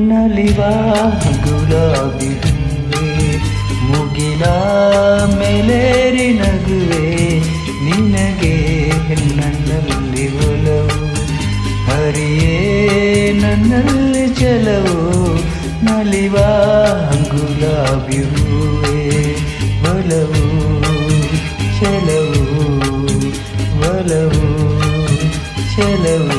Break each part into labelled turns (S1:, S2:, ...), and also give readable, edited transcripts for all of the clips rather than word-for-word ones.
S1: ನಲಿವ ಗುಲಾಬಿ ಹೂವೆ ಮುಗಿಲ ಮೇಲೇರಿ ನಗುವೆ ನಿನಗೆ ನನ್ನಲ್ಲಿ ಒಲವು ಹರಿಯೇ ನನ್ನಲ್ಲಿ ಚಲವು ನಲಿವ ಗುಲಾಬಿ ಹೂವೆ ಒಲವು ಚಲವು ಒಲವು ಚಲವು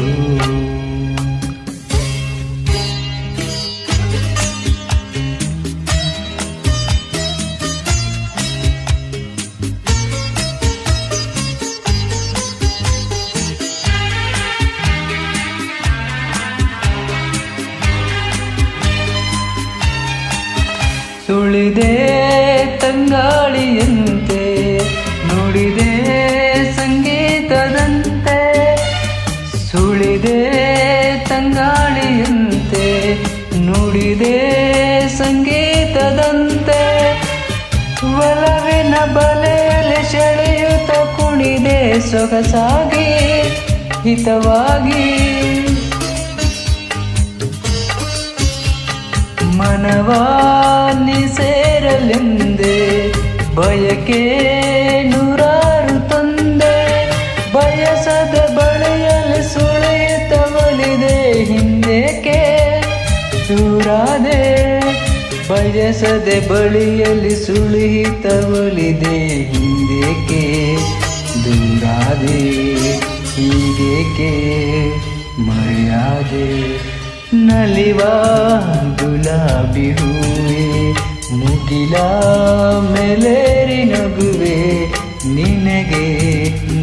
S1: ಸುಳಿದೆ ತಂಗಾಳಿಯಂತೆ ನುಡಿದೆ ಸಂಗೀತದಂತೆ ಸುಳಿದೆ ತಂಗಾಳಿಯಂತೆ ನುಡಿದೆ ಸಂಗೀತದಂತೆ ಒಲವಿನ ಬಲೆಯಲ್ಲಿ ಸೆಳೆಯುತ್ತ ಕುಣಿದೆ ಸೊಗಸಾಗಿ ಹಿತವಾಗಿ ಮನವಾನಿ ಸೇರಲೆಂದೆ ಬಯಕೆ ನೂರಾರು ತಂದೆ ಬಯಸದ ಬಳೆಯಲ್ಲಿ ಸುಳಿಯುತ್ತವಲಿದೆ ಹಿಂದೇಕೆ ದೂರಾದೆ ಬಯಸದೆ ಬಳಿಯಲ್ಲಿ ಸುಳಿಯುತ್ತವಲಿದೆ ಹಿಂದೇಕೆ ದೂರಾದೆ ಹೀಗೇಕೆ ಮರೆಯಾದೆ ನಲಿವ ಗುಲಾಬಿ ಹೂವೆ ಮುಗಿಲ ಮೇಲೇರಿ ನಗುವೆ ನಿನಗೆ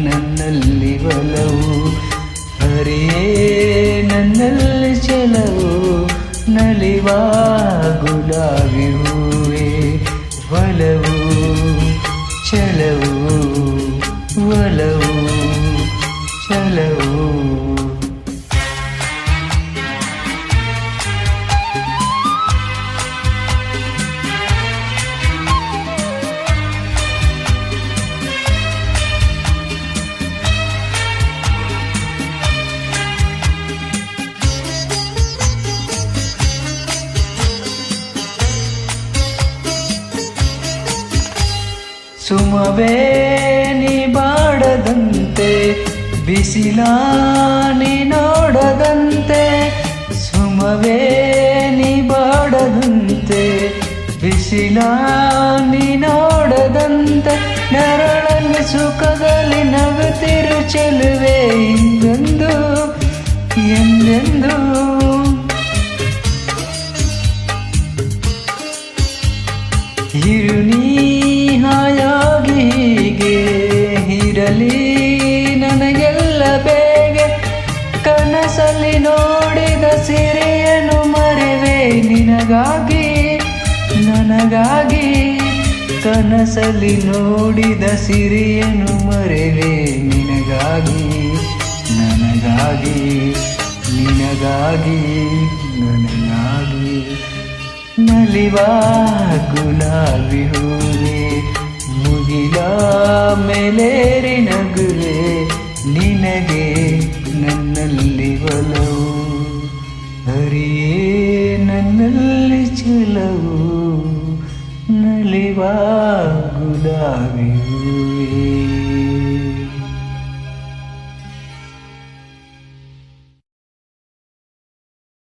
S1: ನನ್ನಲ್ಲಿ ಒಲವು ಹರಿಯೇ ನನ್ನಲ್ಲಿ ಚಲವು ನಲಿವ ಗುಲಾಬಿ ಹೂವೆ ಒಲವು ಚಲವು ಒಲವು ಚಲವು ಸುಮವೇ ನೀ ಬಾಡದಂತೆ ಬಿಸಿಲ ನೀ ನೋಡದಂತೆ ಸುಮವೇ ನೀ ಬಾಡದಂತೆ ಬಿಸಿಲ ನೀ ನೋಡದಂತೆ ನೆರಳಲ್ಲಿ ಸುಖದಲ್ಲಿ ನಗುತ್ತಿರು ಚೆಲುವೆ ಇಂದೆಂದು ಎಂದೆಂದು ಇರುನಿ ಹಾಯಾಗಿ ಹೀಗೆ ಇರಲಿ ನನಗೆಲ್ಲ ಬೇಗ ಕನಸಲ್ಲಿ ನೋಡಿದ ಸಿರಿಯನ್ನು ಮರೆವೆ ನಿನಗಾಗಿ ನನಗಾಗಿ ಕನಸಲ್ಲಿ ನೋಡಿದ ಸಿರಿಯನ್ನು ಮರೆವೆ ನಿನಗಾಗಿ ನನಗಾಗಿ ನಿನಗಾಗಿ ನನಗಾಗಿ ನಲಿವ ಗುಲಾಬಿ ಹೂವೆ ಮುಗಿಲ ಮೇಲೇರಿ ನಗುವೆ ನಿನಗೆ ನನ್ನಲ್ಲಿ ಒಲವು ಹರಿಯೇ ನನ್ನಲ್ಲಿ ಚಲವು ನಲಿವ ಗುಲಾಬಿ ಹೂವೆ